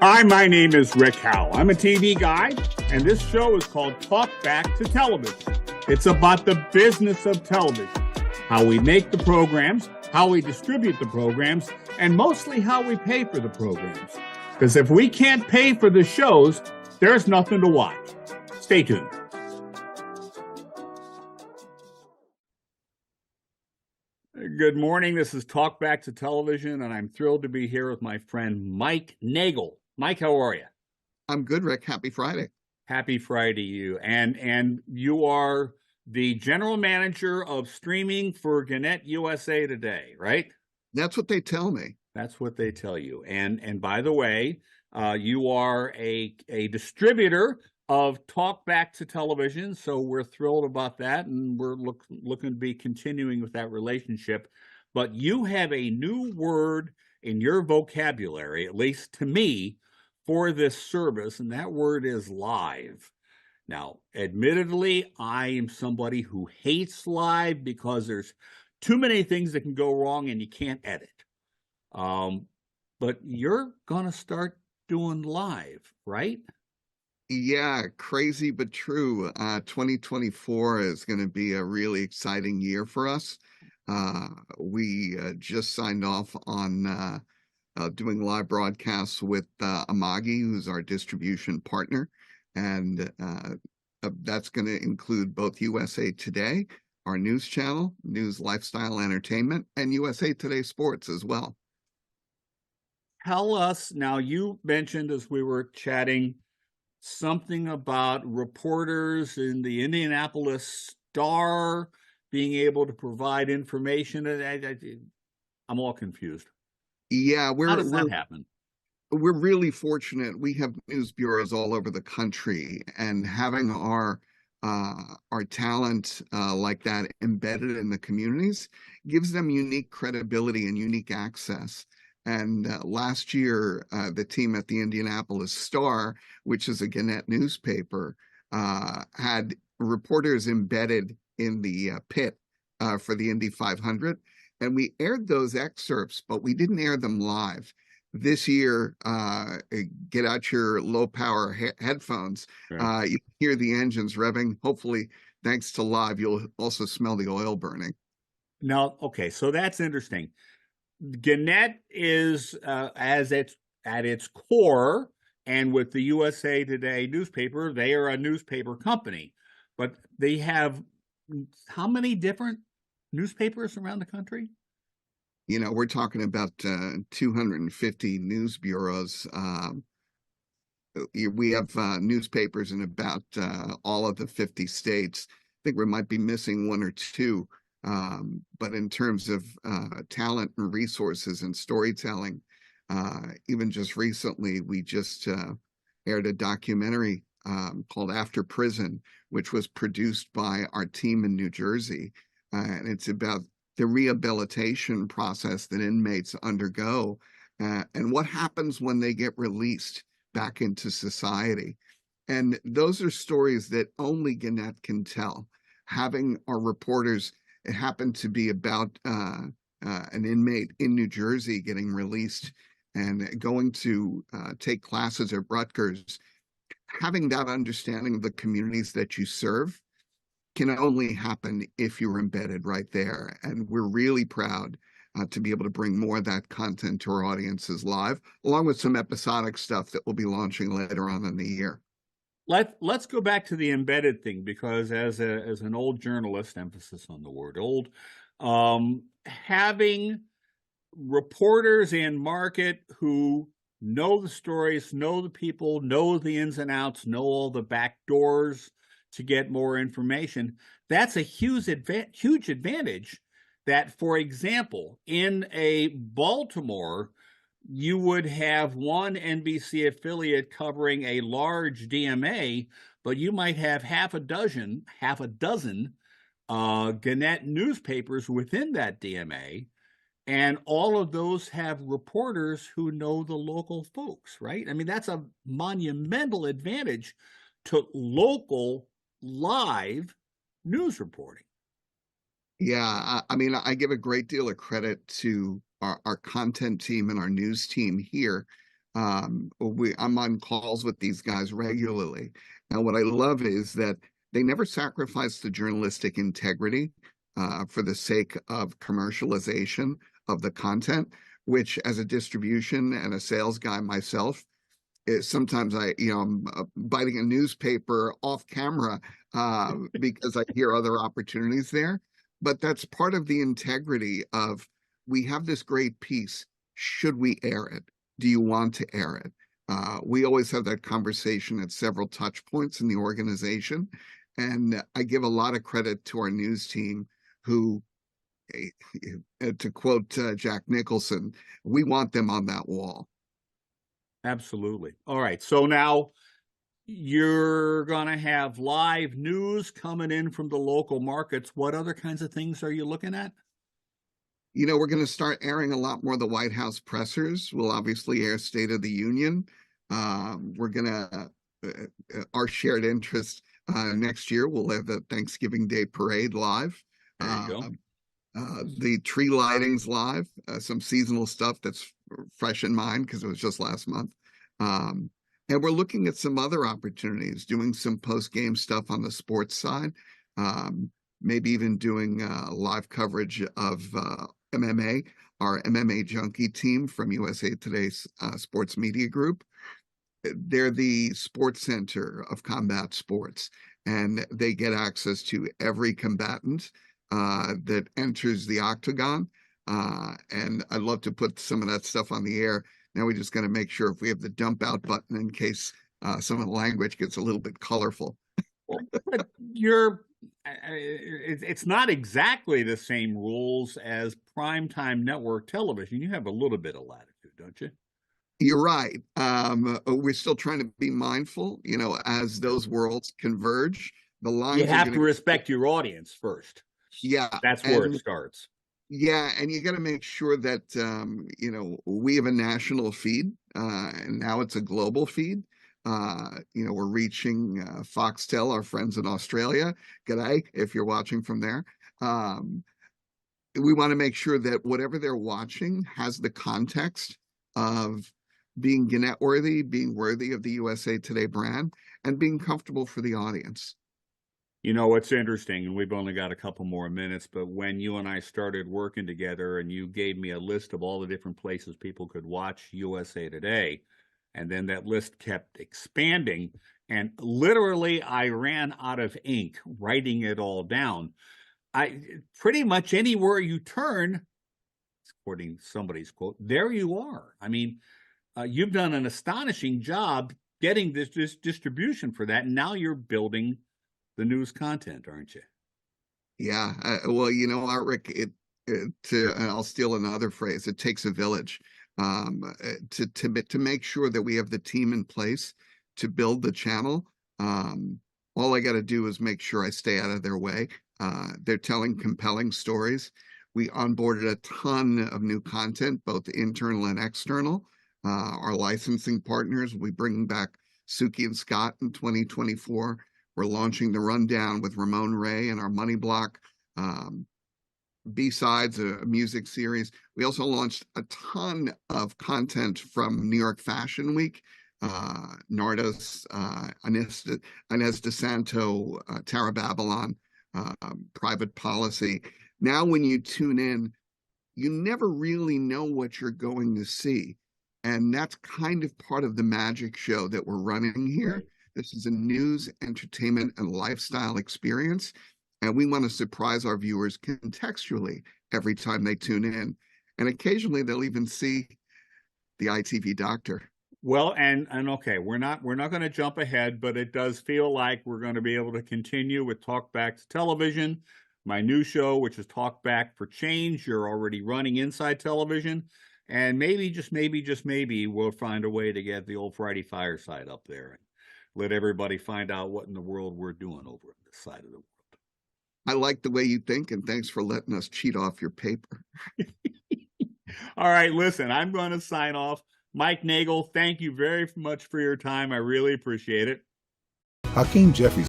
Hi, my name is Rick Howe. I'm a TV guy, and this show is called Talk Back to Television. It's about the business of television, how we make the programs, how we distribute the programs, and mostly how we pay for the programs. Because if we can't pay for the shows, there's nothing to watch. Stay tuned. Good morning. This is Talk Back to Television, and I'm thrilled to be here with my friend Mike Nagle. Mike, how are you? I'm good, Rick. Happy Friday. Happy Friday, you. And you are the general manager of streaming for Gannett USA Today, right? That's what they tell me. That's what they tell you. And by the way, you are a distributor of Talk Back to Television, so we're thrilled about that, and we're looking to be continuing with that relationship. But you have a new word in your vocabulary, at least to me, for this service, and that word is live. Now, admittedly, I am somebody who hates live because there's too many things that can go wrong and you can't edit. But you're going to start doing live, right? Yeah, crazy but true. 2024 is going to be a really exciting year for us. We just signed off on doing live broadcasts with Amagi, who's our distribution partner. And that's going to include both USA Today, our news channel, News Lifestyle Entertainment, and USA Today Sports as well. Tell us, now you mentioned as we were chatting something about reporters in the Indianapolis Star being able to provide information. I'm all confused. Yeah, how does that happen? We're really fortunate. We have news bureaus all over the country, and having our talent like that embedded in the communities gives them unique credibility and unique access. And last year, the team at the Indianapolis Star, which is a Gannett newspaper, had reporters embedded in the pit for the Indy 500. And we aired those excerpts, but we didn't air them live. This year, get out your low-power headphones. Right. You hear the engines revving. Hopefully, thanks to live, you'll also smell the oil burning. Now, okay, so that's interesting. Gannett is at its core, and with the USA Today newspaper, they are a newspaper company, but they have how many different newspapers around the country? You know, we're talking about 250 news bureaus. We have newspapers in about all of the 50 states. I think we might be missing one or two. But in terms of talent and resources and storytelling, even just recently, we just aired a documentary called After Prison, which was produced by our team in New Jersey. And it's about the rehabilitation process that inmates undergo and what happens when they get released back into society. And those are stories that only Gannett can tell. Having our reporters, it happened to be about an inmate in New Jersey getting released and going to take classes at Rutgers. Having that understanding of the communities that you serve can only happen if you're embedded right there. And we're really proud to be able to bring more of that content to our audiences live, along with some episodic stuff that we'll be launching later on in the year. Let's go back to the embedded thing, because as an old journalist, emphasis on the word old, having reporters in market who know the stories, know the people, know the ins and outs, know all the back doors to get more information, that's a huge advantage. That, for example, in a Baltimore, you would have one NBC affiliate covering a large DMA, but you might have half a dozen Gannett newspapers within that DMA, and all of those have reporters who know the local folks, right? I mean, that's a monumental advantage to local live news reporting. Yeah, I mean, I give a great deal of credit to our content team and our news team here. I'm on calls with these guys regularly. And what I love is that they never sacrifice the journalistic integrity for the sake of commercialization of the content, which as a distribution and a sales guy myself, sometimes I'm biting a newspaper off camera because I hear other opportunities there. But that's part of the integrity of, we have this great piece. Should we air it? Do you want to air it? We always have that conversation at several touch points in the organization. And I give a lot of credit to our news team who, to quote Jack Nicholson, we want them on that wall. Absolutely. All right. So now you're going to have live news coming in from the local markets. What other kinds of things are you looking at? We're going to start airing a lot more of the White House pressers. We'll obviously air State of the Union. We're going to, our shared interest next year, we'll have the Thanksgiving Day Parade live. There you go. The tree lightings live, some seasonal stuff that's fresh in mind because it was just last month. And we're looking at some other opportunities, doing some post-game stuff on the sports side, maybe even doing live coverage of MMA, our MMA junkie team from USA Today's sports media group. They're the sports center of combat sports, and they get access to every combatant that enters the octagon. And I'd love to put some of that stuff on the air. Now we just got to make sure if we have the dump out button in case some of the language gets a little bit colorful. But it's not exactly the same rules as primetime network television. You have a little bit of latitude, don't you? You're right. We're still trying to be mindful, as those worlds converge. The lines you have to respect your audience first. Yeah. That's where it starts. Yeah, and you got to make sure that we have a national feed, and now it's a global feed. We're reaching Foxtel, our friends in Australia. G'day, if you're watching from there. We want to make sure that whatever they're watching has the context of being Gannett worthy, being worthy of the USA Today brand, and being comfortable for the audience. It's interesting, and we've only got a couple more minutes, but when you and I started working together and you gave me a list of all the different places people could watch USA Today, and then that list kept expanding, and literally I ran out of ink writing it all down. Pretty much anywhere you turn, according to somebody's quote, there you are. I mean, you've done an astonishing job getting this distribution for that, and now you're building the news content, aren't you? Yeah. Well, Rick, I'll steal another phrase. It takes a village to make sure that we have the team in place to build the channel. All I got to do is make sure I stay out of their way. They're telling compelling stories. We onboarded a ton of new content, both internal and external. Our licensing partners will be bringing back Suki and Scott in 2024. We're launching The Rundown with Ramon Ray and our Money Block B-Sides, a music series. We also launched a ton of content from New York Fashion Week. Nardos, Inez DeSanto, Tara Babylon, Private Policy. Now when you tune in, you never really know what you're going to see. And that's kind of part of the magic show that we're running here. Right. This is a news, entertainment, and lifestyle experience. And we want to surprise our viewers contextually every time they tune in. And occasionally they'll even see the ITV doctor. Well, and okay, we're not going to jump ahead, but it does feel like we're going to be able to continue with Talkback to Television, my new show, which is Talkback for Change. You're already running Inside Television. And maybe, just maybe, we'll find a way to get the old Friday Fireside up there and let everybody find out what in the world we're doing over on this side of the world. I like the way you think, and thanks for letting us cheat off your paper. All right, listen, I'm going to sign off. Mike Nagle, thank you very much for your time. I really appreciate it. Hakeem Jeffries